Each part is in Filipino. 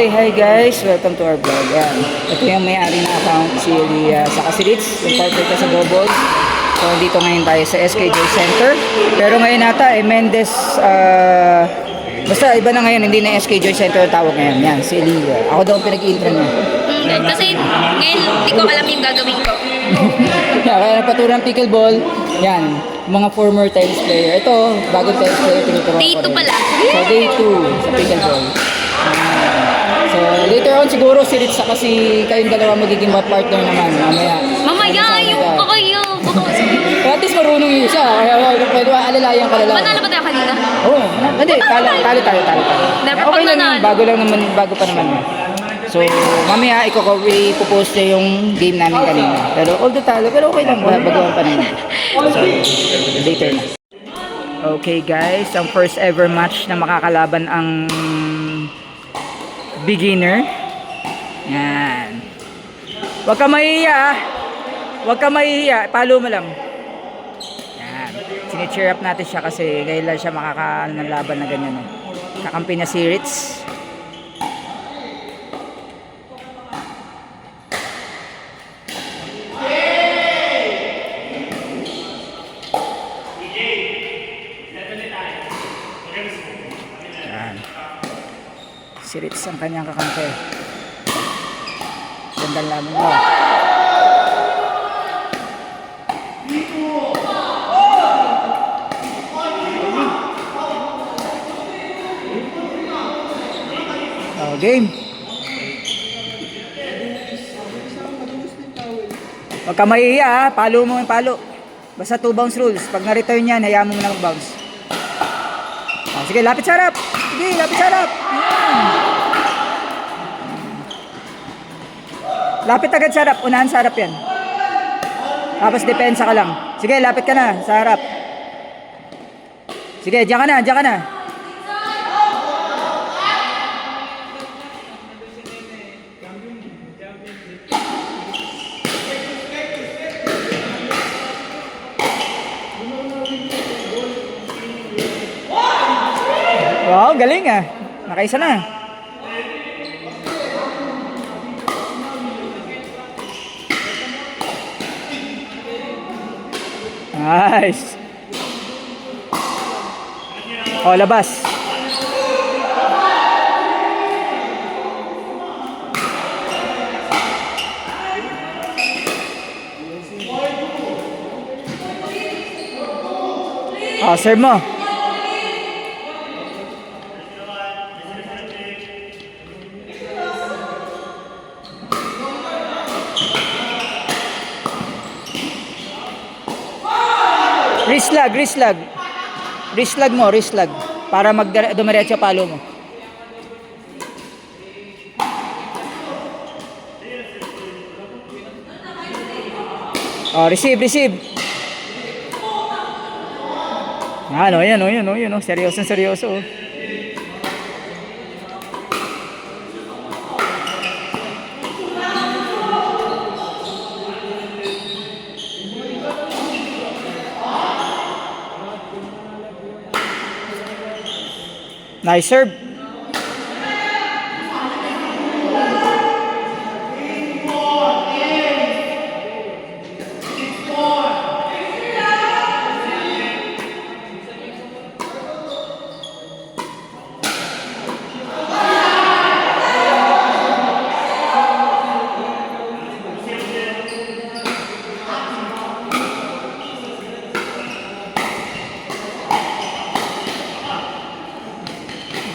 Okay, hi guys. Welcome to our vlog. Yan. Ito yung may-ari na account, si Elia sa Ritz, yung partner ko sa Gobol. So, dito ngayon tayo sa SKJ Center. Pero ngayon nata, Mendez, basta iba na ngayon, hindi na SKJ Center ang tawag ngayon. Yan, si Elia. Ako daw ang pinag-i-intro niya. Kasi ngayon, hindi ko alam yung gagawin ko. Kaya napaturo ng pickleball. Yan, mga former tennis player. Ito, bagong tennis player, tinuturo Day 2 pala. So, day 2 sa pickleball. So, later on siguro si Ritz kasi kayong dalawa magiging partner naman mamaya. Mamaya, yung ko kayo. Pero at least marunong yung isa. Kaya pwede alalayan ka na lang. Manalo ba tayo kanina? Oo. Hindi, talo. Never Okay pag lang nanalo. yun. Bago pa naman. So, mamaya ipopost niya yung game namin kanina. Pero although talo, pero okay lang. Baguhan pa naman. So, later na. Okay guys, ang first ever match na makakalaban ang beginner. Yan. Huwag ka mahihiya. Huwag ka mahihiya. Palo mo lang. Yan. Sini-cheer up natin siya kasi kailan siya makakaano ng laban na ganyan. Kakampi na si Ritz. Yan. Si Ritz ang kanyang kakampi. Gandang laban mo. Oh, game. Huwag ka mahihiya ha. Palo mo yung palo. Basta 2 bounce rules. Pag na-return yan, hayaan mo na mag-bounce. Oh, sige, lapit sa harap. Sige, lapit sa harap. Lapit agad sa harap. Unahan sa harap yan. Tapos depensa ka lang. Sige, lapit ka na sa harap. Sige, diyan ka na, diyan ka na. Wow, galing ah. Nakaisa na. Nice. Oh, labas. Oh, serve mo. Wrist lag mo. Para dumiretso palo mo. Oh, receive. Ano, yan. Seryoso. Nice serve.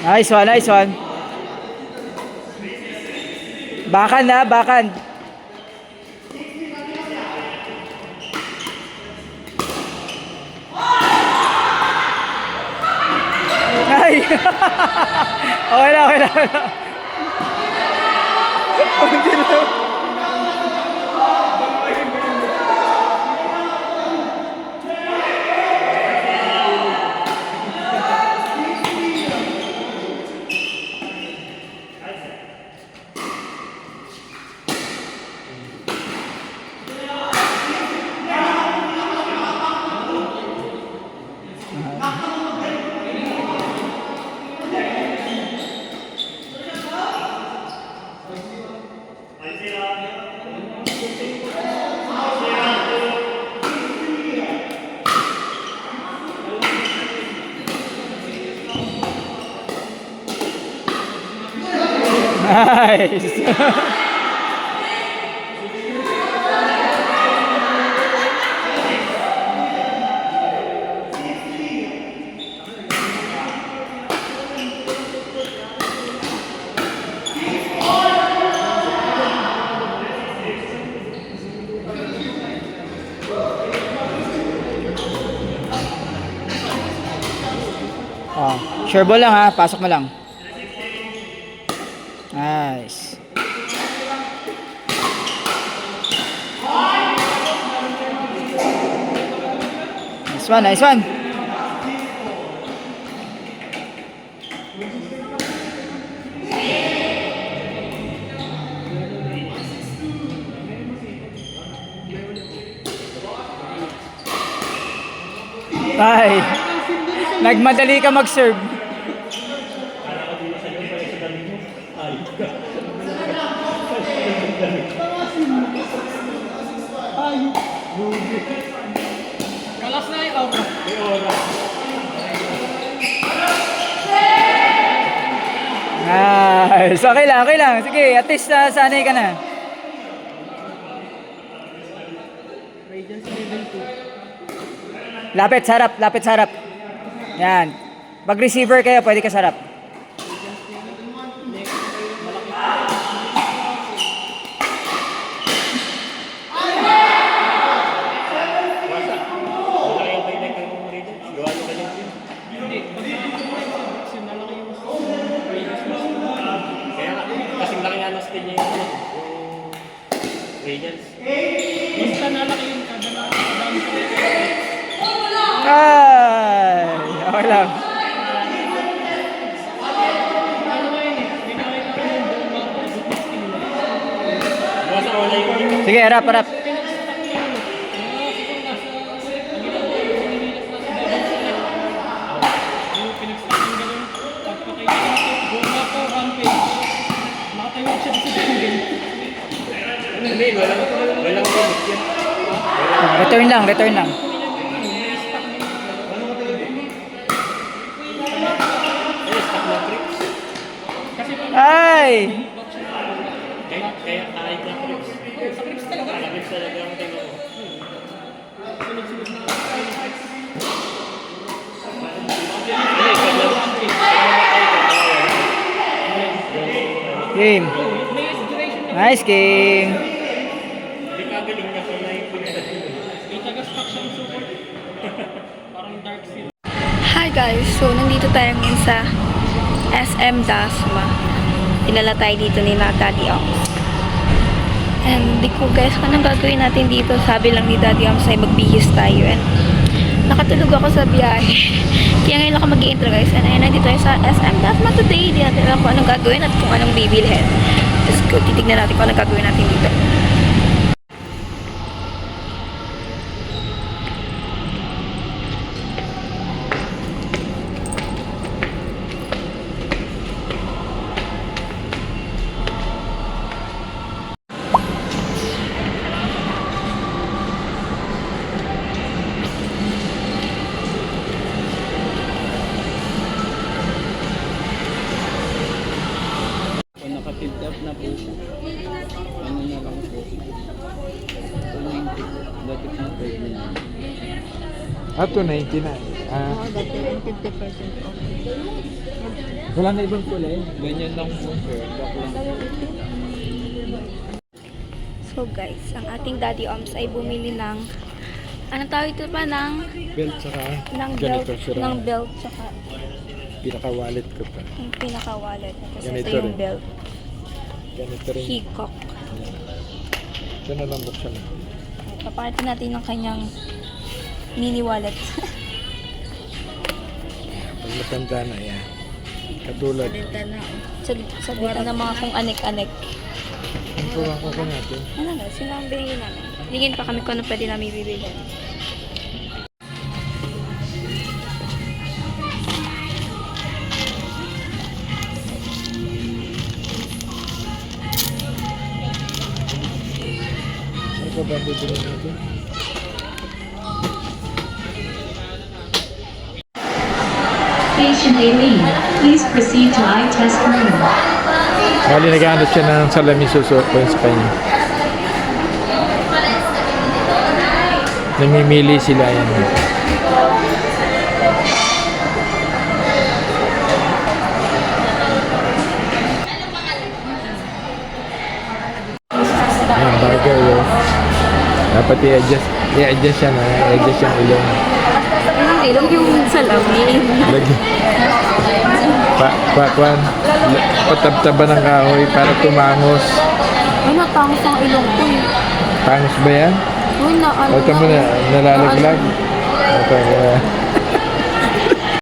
Nice one. Bakan. Ay! Okay na. Nice! Oh, sure ball lang ha, pasok mo lang. Nice. Nice one, nice one. Ay, nagmadali ka mag-serve. Kalas na ikaw. Nice. Okay lang, okay lang. Sige, at least sanay ka na. Radiance level 2. Lapit sa harap. Yan. Pag receiver kayo, pwede ka sa harap. Hindi. Kasi malaki yung radius mas. Kaya nga, kasing laki nga ng skin niya yung radiance. Basta nalaki yung kadami sa radius. Ay, okay lang. Ano ba yun eh? Ginawin lang yung buong mga positive skin mo. Basta wala yung Sige, harap. Pinagsatak niya yun. Siguro nasa, ang ginagawa yung sininilas na sa double select. Yung pinagsatak yung gano'n. Pagpakita natin, buong nga po, rampage. Nakatayo siya sa jungle. hindi, walang limit yan. Return lang. Stock na trips. Kasi pag Ay! Kaya kahit na trips. sa creeps talaga. Sa trips talaga ang tingin ko. Sunod-sunod na Hindi, pag namatay ka, Game. may duration na. Nice game. hindi ka galing na kung naipulitan. May taga-stock siyang support. Parang dark seal. Hi guys! So, nandito tayo ngayon sa SM Dasma. Pinala tayo dito ni Daddy Oms. And di ko guys, kung anong gagawin natin dito, sabi lang ni Daddy Oms ay magbihis tayo. And nakatulog ako sa biyahe. Kaya ngayon ako mag-i-intro guys. And ayun, nandito tayo sa SM Dasma today. Di natin alam kung anong gagawin at kung anong bibilhin. Let's go, titignan natin kung anong gagawin natin dito. Kung naka-filled up na po siya, ano na lang po. 290. Dati kung 5 na. 290 na. dati 50% off. Wala na ibang kulay. Ganyan lang po sir. Back lang. So guys, ang ating Daddy Oms ay bumili ng anong tawag ito pa? Belt saka Ng ganito belt, sira. ng belt, tsaka Pinaka-wallet ko pa. yung pinaka-wallet. Tapos Ganito ito yung rin. belt. Ganito rin. Peacock. Ito na lang buksan. Papakita natin ng kanyang mini wallet. Pag matanda na yan. Katulad. Sabitan ng mga kung anek-anek. Ang kuha ko natin. Ano na, sino ang binigyan namin? Hingin pa kami kung ano pwede namin bibili. Ano ba ba bibili natin? Station A lead. Please proceed to eye test room. Bali, naghahanap siya ng salamin susuot ko sa kanya. Namimili sila yan. Ayan, bagay yun. Dapat i-adjust siya na. I-adjust yung ilong. Hindi lang yung salamin. Lagi. Kwan. Patabtaba ng kahoy para tumangos. Ay, natangos ang ilong ko eh. Tangos ba yan? Uy, na ano O, tama na. Nalalaglag. Ito,